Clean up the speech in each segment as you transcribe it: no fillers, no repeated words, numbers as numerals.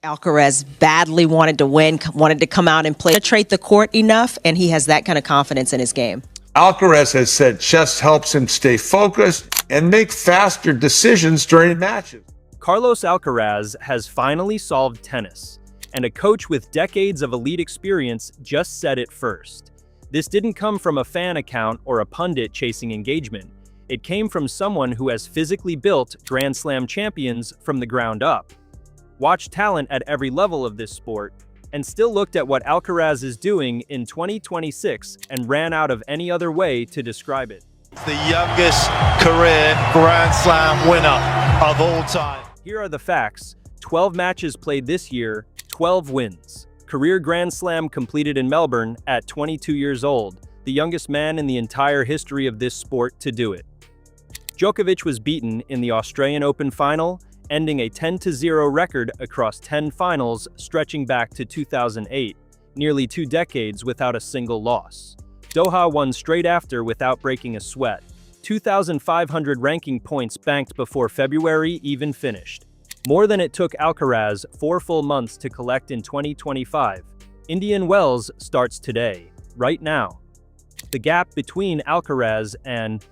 Alcaraz badly wanted to win, wanted to come out and penetrate the court enough, and he has that kind of confidence in his game. Alcaraz has said chess helps him stay focused and make faster decisions during matches. Carlos Alcaraz has finally solved tennis, and a coach with decades of elite experience just said it first. This didn't come from a fan account or a pundit chasing engagement. It came from someone who has physically built Grand Slam champions from the ground up, watched talent at every level of this sport, and still looked at what Alcaraz is doing in 2026 and ran out of any other way to describe it. The youngest career Grand Slam winner of all time. Here are the facts. 12 matches played this year, 12 wins. Career Grand Slam completed in Melbourne at 22 years old, the youngest man in the entire history of this sport to do it. Djokovic was beaten in the Australian Open final, ending a 10-0 record across 10 finals stretching back to 2008, nearly 2 decades without a single loss. Doha won straight after without breaking a sweat. 2,500 ranking points banked before February even finished. More than it took Alcaraz 4 full months to collect in 2025. Indian Wells starts today, right now. The gap between Alcaraz and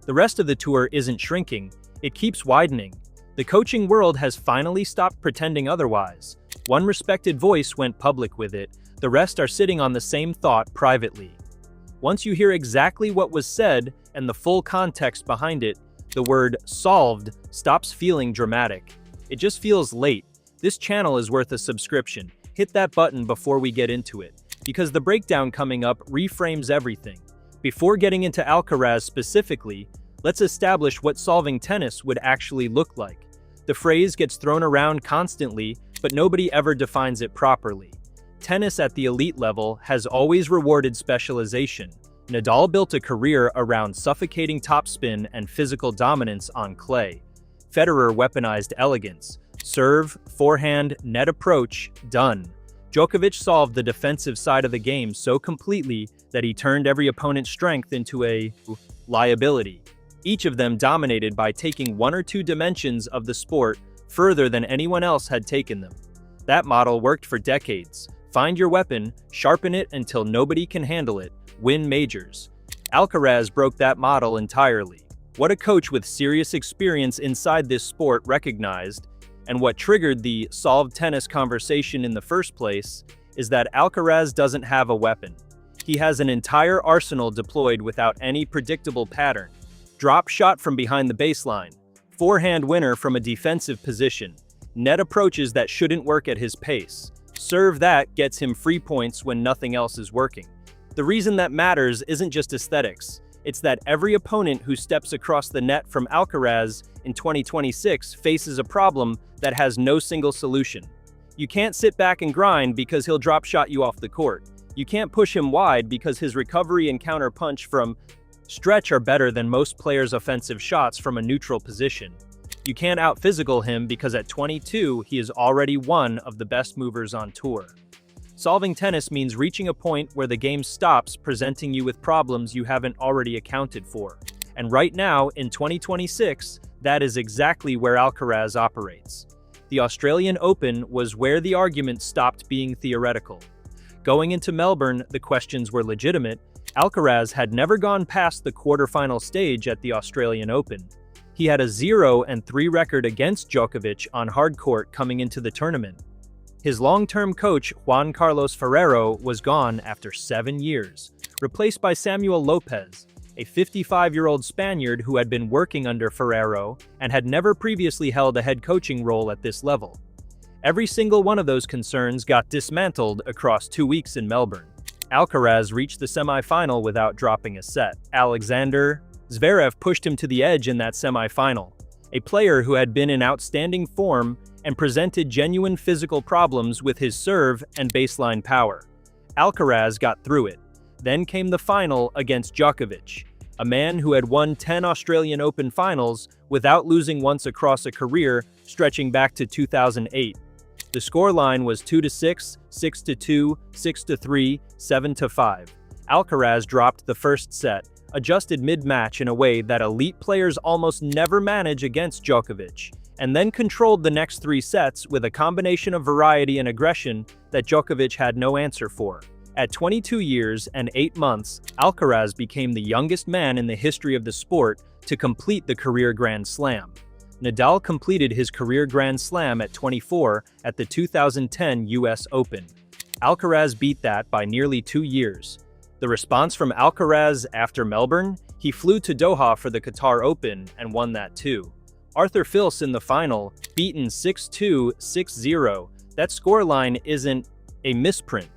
the rest of the tour isn't shrinking, it keeps widening. The coaching world has finally stopped pretending otherwise. One respected voice went public with it, the rest are sitting on the same thought privately. Once you hear exactly what was said and the full context behind it, the word solved stops feeling dramatic. It just feels late. This channel is worth a subscription. Hit that button before we get into it, because the breakdown coming up reframes everything. Before getting into Alcaraz specifically, let's establish what solving tennis would actually look like. The phrase gets thrown around constantly, but nobody ever defines it properly. Tennis at the elite level has always rewarded specialization. Nadal built a career around suffocating topspin and physical dominance on clay. Federer weaponized elegance. Serve, forehand, net approach, done. Djokovic solved the defensive side of the game so completely that he turned every opponent's strength into a liability. Each of them dominated by taking 1 or 2 dimensions of the sport further than anyone else had taken them. That model worked for decades. Find your weapon, sharpen it until nobody can handle it, win majors. Alcaraz broke that model entirely. What a coach with serious experience inside this sport recognized, and what triggered the solved tennis conversation in the first place, is that Alcaraz doesn't have a weapon. He has an entire arsenal deployed without any predictable pattern. Drop shot from behind the baseline, forehand winner from a defensive position, net approaches that shouldn't work at his pace. Serve that gets him free points when nothing else is working. The reason that matters isn't just aesthetics. It's that every opponent who steps across the net from Alcaraz in 2026 faces a problem that has no single solution. You can't sit back and grind because he'll drop shot you off the court. You can't push him wide because his recovery and counter punch from stretch are better than most players' offensive shots from a neutral position. You can't out-physical him because at 22, he is already one of the best movers on tour. Solving tennis means reaching a point where the game stops presenting you with problems you haven't already accounted for. And right now, in 2026, that is exactly where Alcaraz operates. The Australian Open was where the argument stopped being theoretical. Going into Melbourne, the questions were legitimate. Alcaraz had never gone past the quarterfinal stage at the Australian Open. He had a 0-3 record against Djokovic on hard court coming into the tournament. His long-term coach, Juan Carlos Ferrero, was gone after 7 years, replaced by Samuel Lopez, a 55-year-old Spaniard who had been working under Ferrero and had never previously held a head coaching role at this level. Every single one of those concerns got dismantled across 2 weeks in Melbourne. Alcaraz reached the semi-final without dropping a set. Alexander Zverev pushed him to the edge in that semi-final. A player who had been in outstanding form and presented genuine physical problems with his serve and baseline power. Alcaraz got through it. Then came the final against Djokovic, a man who had won 10 Australian Open finals without losing once across a career stretching back to 2008. The scoreline was 2-6, 6-2, 6-3, 7-5. Alcaraz dropped the first set, adjusted mid-match in a way that elite players almost never manage against Djokovic. and then controlled the next 3 sets with a combination of variety and aggression that Djokovic had no answer for. At 22 years and 8 months, Alcaraz became the youngest man in the history of the sport to complete the career Grand Slam. Nadal completed his career Grand Slam at 24 at the 2010 US Open. Alcaraz beat that by nearly 2 years. The response from Alcaraz after Melbourne? He flew to Doha for the Qatar Open and won that too. Arthur Fils in the final, beaten 6-2, 6-0. That scoreline isn't a misprint.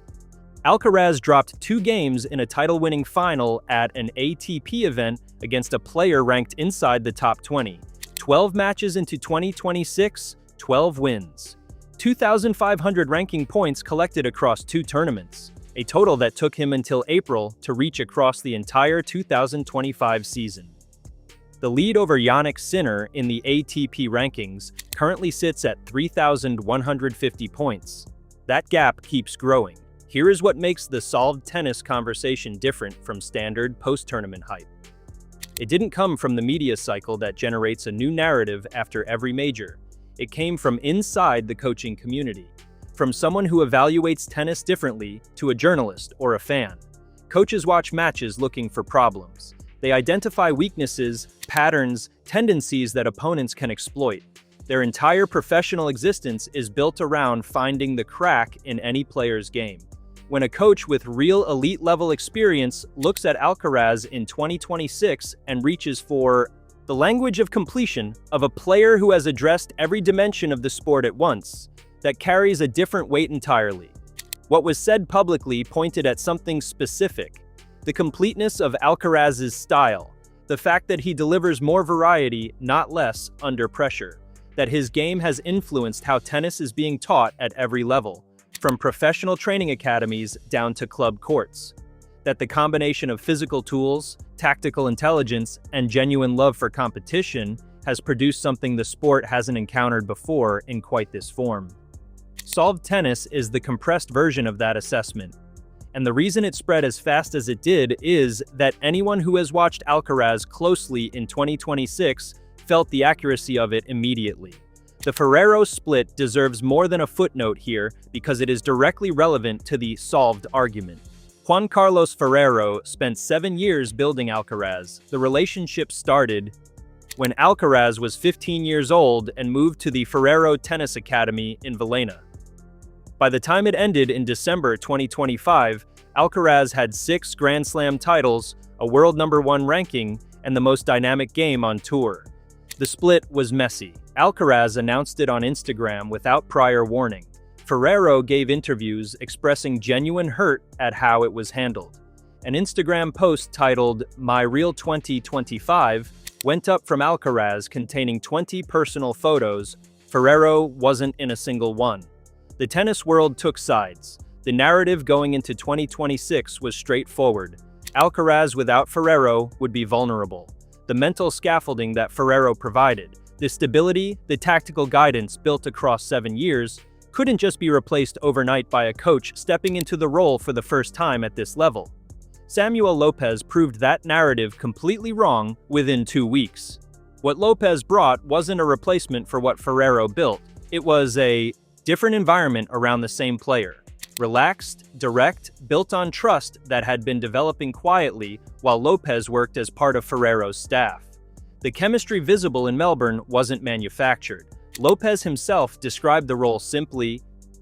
Alcaraz dropped 2 games in a title-winning final at an ATP event against a player ranked inside the top 20. 12 matches into 2026, 12 wins. 2,500 ranking points collected across 2 tournaments, a total that took him until April to reach across the entire 2025 season. The lead over Jannik Sinner in the ATP rankings currently sits at 3,150 points. That gap keeps growing. Here is what makes the solved tennis conversation different from standard post-tournament hype. It didn't come from the media cycle that generates a new narrative after every major. It came from inside the coaching community, from someone who evaluates tennis differently to a journalist or a fan. Coaches watch matches looking for problems. They identify weaknesses, patterns, tendencies that opponents can exploit. Their entire professional existence is built around finding the crack in any player's game. When a coach with real elite-level experience looks at Alcaraz in 2026 and reaches for the language of completion of a player who has addressed every dimension of the sport at once, that carries a different weight entirely. What was said publicly pointed at something specific: the completeness of Alcaraz's style, the fact that he delivers more variety, not less, under pressure, that his game has influenced how tennis is being taught at every level, from professional training academies down to club courts, that the combination of physical tools, tactical intelligence, and genuine love for competition has produced something the sport hasn't encountered before in quite this form. Solved Tennis is the compressed version of that assessment. And the reason it spread as fast as it did is that anyone who has watched Alcaraz closely in 2026 felt the accuracy of it immediately. The Ferrero split deserves more than a footnote here because it is directly relevant to the solved argument. Juan Carlos Ferrero spent 7 years building Alcaraz. The relationship started when Alcaraz was 15 years old and moved to the Ferrero Tennis Academy in Villena. By the time it ended in December 2025, Alcaraz had 6 Grand Slam titles, a world #1 ranking, and the most dynamic game on tour. The split was messy. Alcaraz announced it on Instagram without prior warning. Ferrero gave interviews expressing genuine hurt at how it was handled. An Instagram post titled "My Real 2025" went up from Alcaraz containing 20 personal photos. Ferrero wasn't in a single one. The tennis world took sides. The narrative going into 2026 was straightforward. Alcaraz without Ferrero would be vulnerable. The mental scaffolding that Ferrero provided, the stability, the tactical guidance built across 7 years, couldn't just be replaced overnight by a coach stepping into the role for the first time at this level. Samuel Lopez proved that narrative completely wrong within 2 weeks. What Lopez brought wasn't a replacement for what Ferrero built. It was a different environment around the same player. Relaxed, direct, built on trust that had been developing quietly while Lopez worked as part of Ferrero's staff. The chemistry visible in Melbourne wasn't manufactured. Lopez himself described the role simply: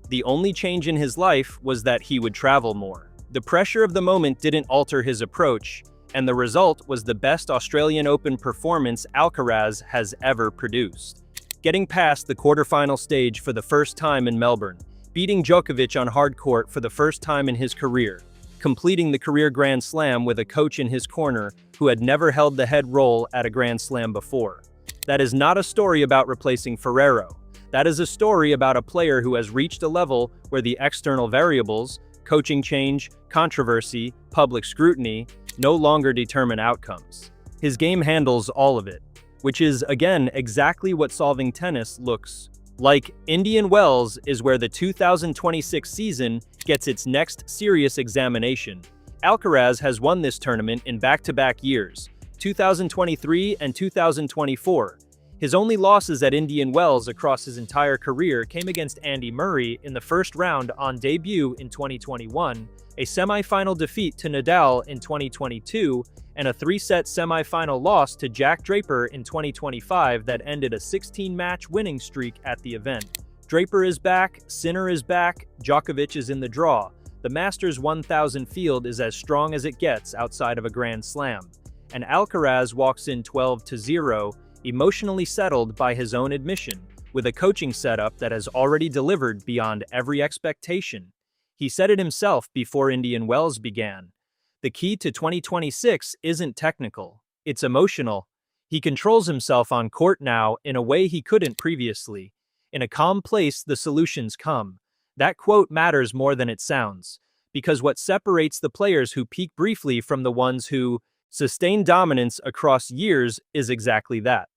the only change in his life was that he would travel more. The pressure of the moment didn't alter his approach, and the result was the best Australian Open performance Alcaraz has ever produced. Getting past the quarterfinal stage for the first time in Melbourne, beating Djokovic on hard court for the first time in his career, completing the career Grand Slam with a coach in his corner who had never held the head role at a Grand Slam before. That is not a story about replacing Ferrero. That is a story about a player who has reached a level where the external variables, coaching change, controversy, public scrutiny, no longer determine outcomes. His game handles all of it, which is, again, exactly what solving tennis looks like. Indian Wells is where the 2026 season gets its next serious examination. Alcaraz has won this tournament in back-to-back years, 2023 and 2024. His only losses at Indian Wells across his entire career came against Andy Murray in the first round on debut in 2021, a semi-final defeat to Nadal in 2022, and a 3-set semi-final loss to Jack Draper in 2025 that ended a 16-match winning streak at the event. Draper is back, Sinner is back, Djokovic is in the draw. The Masters 1000 field is as strong as it gets outside of a Grand Slam. And Alcaraz walks in 12-0, emotionally settled by his own admission, with a coaching setup that has already delivered beyond every expectation. He said it himself before Indian Wells began. The key to 2026 isn't technical, it's emotional. He controls himself on court now in a way he couldn't previously. In a calm place, the solutions come. That quote matters more than it sounds, because what separates the players who peak briefly from the ones who sustain dominance across years is exactly that.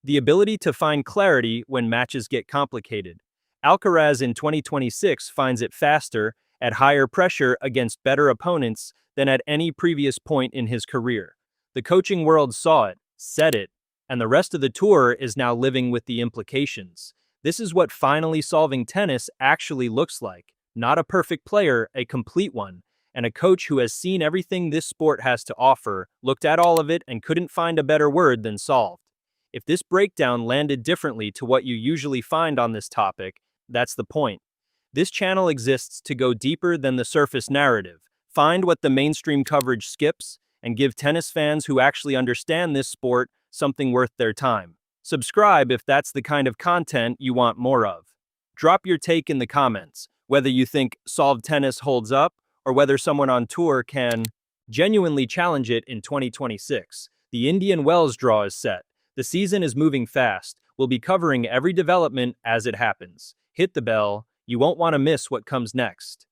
The ability to find clarity when matches get complicated. Alcaraz in 2026 finds it faster, at higher pressure against better opponents than at any previous point in his career. The coaching world saw it, said it, and the rest of the tour is now living with the implications. This is what finally solving tennis actually looks like. Not a perfect player, a complete one, and a coach who has seen everything this sport has to offer, looked at all of it, and couldn't find a better word than solved. If this breakdown landed differently to what you usually find on this topic, that's the point. This channel exists to go deeper than the surface narrative, find what the mainstream coverage skips, and give tennis fans who actually understand this sport something worth their time. Subscribe if that's the kind of content you want more of. Drop your take in the comments, whether you think solved tennis holds up or whether someone on tour can genuinely challenge it in 2026. The Indian Wells draw is set. The season is moving fast. We'll be covering every development as it happens. Hit the bell. You won't want to miss what comes next.